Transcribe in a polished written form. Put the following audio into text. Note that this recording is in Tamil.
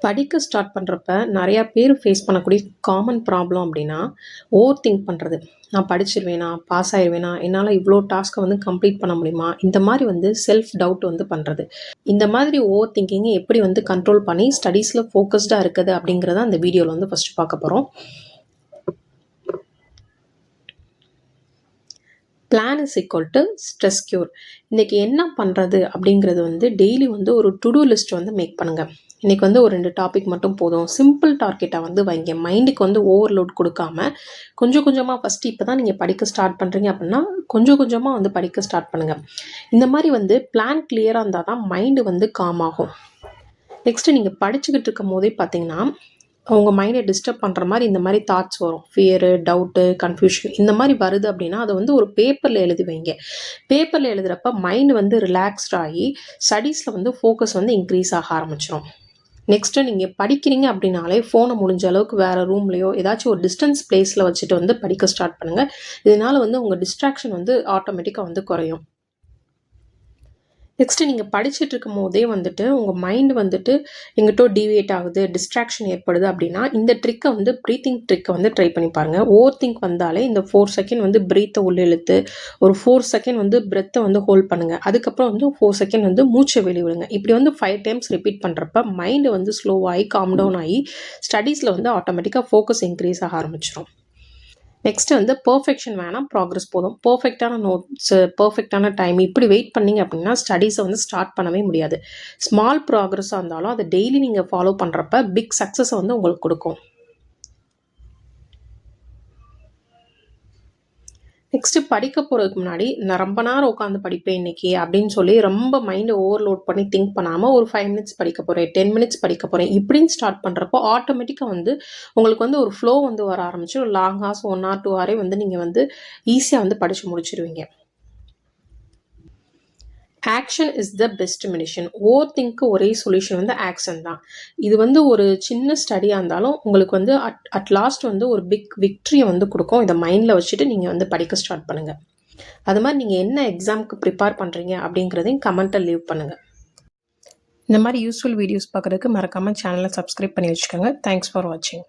படிக்க ஸ்டார்ட் பண்ணுறப்ப நிறையா பேர் ஃபேஸ் பண்ணக்கூடிய காமன் ப்ராப்ளம் அப்படின்னா ஓவர் திங்க் பண்ணுறது. நான் படிச்சிருவேனா, பாஸ் ஆயிடுவேனா, என்னால் இவ்வளோ டாஸ்க்கை வந்து கம்ப்ளீட் பண்ண முடியுமா, இந்த மாதிரி வந்து செல்ஃப் டவுட் வந்து பண்ணுறது. இந்த மாதிரி ஓவர் திங்கிங்கை எப்படி வந்து கண்ட்ரோல் பண்ணி ஸ்டடீஸில் ஃபோக்கஸ்டாக இருக்குது அப்படிங்கிறத அந்த வீடியோவில் வந்து ஃபஸ்ட்டு பார்க்க போகிறோம். Plan is equal to stress cure. இன்றைக்கி என்ன பண்ணுறது அப்படிங்கிறது வந்து டெய்லி வந்து ஒரு டு டூ லிஸ்ட் வந்து மேக் பண்ணுங்கள். இன்றைக்கி வந்து ஒரு 2 டாபிக் மட்டும் போதும். சிம்பிள் டார்கெட்டாக வந்து வைங்க. மைண்டுக்கு வந்து ஓவர்லோட் கொடுக்காம கொஞ்சம் கொஞ்சமாக ஃபஸ்ட்டு இப்போ தான் நீங்கள் படிக்க ஸ்டார்ட் பண்ணுறீங்க அப்படின்னா கொஞ்சம் கொஞ்சமாக வந்து படிக்க ஸ்டார்ட் பண்ணுங்கள். இந்த மாதிரி வந்து பிளான் கிளியராக இருந்தால் தான் மைண்டு வந்து காம் ஆகும். நெக்ஸ்ட்டு நீங்கள் படிச்சுக்கிட்டு இருக்கும் போதே பார்த்தீங்கன்னா உங்கள் மைண்டை டிஸ்டர்ப் பண்ணுற மாதிரி இந்த மாதிரி தாட்ஸ் வரும். ஃபியரு, டவுட்டு, கன்ஃபியூஷன் இந்த மாதிரி வருது அப்படின்னா அதை வந்து ஒரு பேப்பரில் எழுதி வைங்க. பேப்பரில் எழுதுகிறப்ப மைண்டு வந்து ரிலாக்ஸ்ட் ஆகி ஸ்டடீஸில் வந்து ஃபோக்கஸ் வந்து இன்க்ரீஸ் ஆக ஆரம்பிச்சிடும். நெக்ஸ்ட்டு நீங்கள் படிக்கிறீங்க அப்படின்னாலே ஃபோனை முடிஞ்ச அளவுக்கு வேறு ரூம்லேயோ ஏதாச்சும் ஒரு டிஸ்டன்ஸ் பிளேஸில் வச்சுட்டு வந்து படிக்க ஸ்டார்ட் பண்ணுங்கள். இதனால் வந்து உங்கள் டிஸ்ட்ராக்ஷன் வந்து ஆட்டோமேட்டிக்காக வந்து குறையும். நெக்ஸ்ட்டு நீங்கள் படிச்சுட்டு இருக்கும் போதே வந்துட்டு உங்கள் மைண்டு வந்துட்டு எங்கிட்டோ டிவியேட் ஆகுது, டிஸ்ட்ராக்ஷன் ஏற்படுது அப்படின்னா இந்த ட்ரிக்கை வந்து ப்ரீத்திங் ட்ரிக்கை வந்து ட்ரை பண்ணி பாருங்கள். ஓவர் திங்க் வந்தாலே இந்த 4 செகண்ட் வந்து ப்ரீத்தை உள்ள இழுத்து ஒரு 4 செகண்ட் வந்து பிரெத்தை வந்து ஹோல்ட் பண்ணுங்கள். அதுக்கப்புறம் வந்து 4 செகண்ட் வந்து மூச்சை வெளிவிடுங்க. இப்படி வந்து 5 டைம்ஸ் ரிப்பீட் பண்ணுறப்ப மைண்டு வந்து ஸ்லோவாகி காம் டவுன் ஆகி ஸ்டடீஸில் வந்து ஆட்டோமேட்டிக்காக ஃபோக்கஸ் இன்க்ரீஸ் ஆக ஆரம்பிச்சிடும். நெக்ஸ்ட்டு வந்து பெர்ஃபெக்ஷன் வேணாம், ப்ராக்ரஸ் போதும். பெர்ஃபெக்டான நோட்ஸு, பெர்ஃபெக்டான டைம் இப்படி வெயிட் பண்ணிங்க அப்படின்னா ஸ்டடீஸை வந்து ஸ்டார்ட் பண்ணவே முடியாது. ஸ்மால் ப்ராக்ரஸாக இருந்தாலும் அதை டெய்லி நீங்கள் ஃபாலோ பண்ணுறப்ப பிக் சக்ஸஸை வந்து உங்களுக்கு கொடுக்கும். நெக்ஸ்ட்டு படிக்க போகிறதுக்கு முன்னாடி நான் ரொம்ப நேரம் உட்காந்து படிப்பேன் இன்றைக்கி அப்படின்னு சொல்லி ரொம்ப மைண்டை ஓவர்லோட் பண்ணி திங்க் பண்ணாமல் ஒரு 5 மினிட்ஸ் படிக்க போகிறேன், 10 மினிட்ஸ் படிக்க போகிறேன் இப்படின்னு ஸ்டார்ட் பண்ணுறப்போ ஆட்டோமேட்டிக்காக வந்து உங்களுக்கு வந்து ஒரு ஃப்ளோ வந்து வர ஆரம்பிச்சு ஒரு லாங் ஹார்ஸ் 1 or 2 hour வந்து நீங்கள் வந்து ஈஸியாக வந்து படித்து முடிச்சிருவீங்க. Action is the best medicine. Overthink ஒரே சொல்யூஷன் வந்து ஆக்ஷன் தான். இது வந்து ஒரு சின்ன ஸ்டடியாக இருந்தாலும் உங்களுக்கு வந்து அட் லாஸ்ட் வந்து ஒரு பிக் விக்ட்ரியை வந்து கொடுக்கும். இதை மைண்டில் வச்சுட்டு நீங்கள் வந்து படிக்க ஸ்டார்ட் பண்ணுங்கள். அது மாதிரி நீங்கள் என்ன எக்ஸாமுக்கு ப்ரிப்பேர் பண்ணுறீங்க அப்படிங்கிறதையும் கமெண்ட்டை லீவ் பண்ணுங்கள். இந்த மாதிரி யூஸ்ஃபுல் வீடியோஸ் பார்க்குறதுக்கு மறக்காமல் சேனலை சப்ஸ்கிரைப் பண்ணி வச்சுக்கோங்க. தேங்க்ஸ் ஃபார் வாட்சிங்.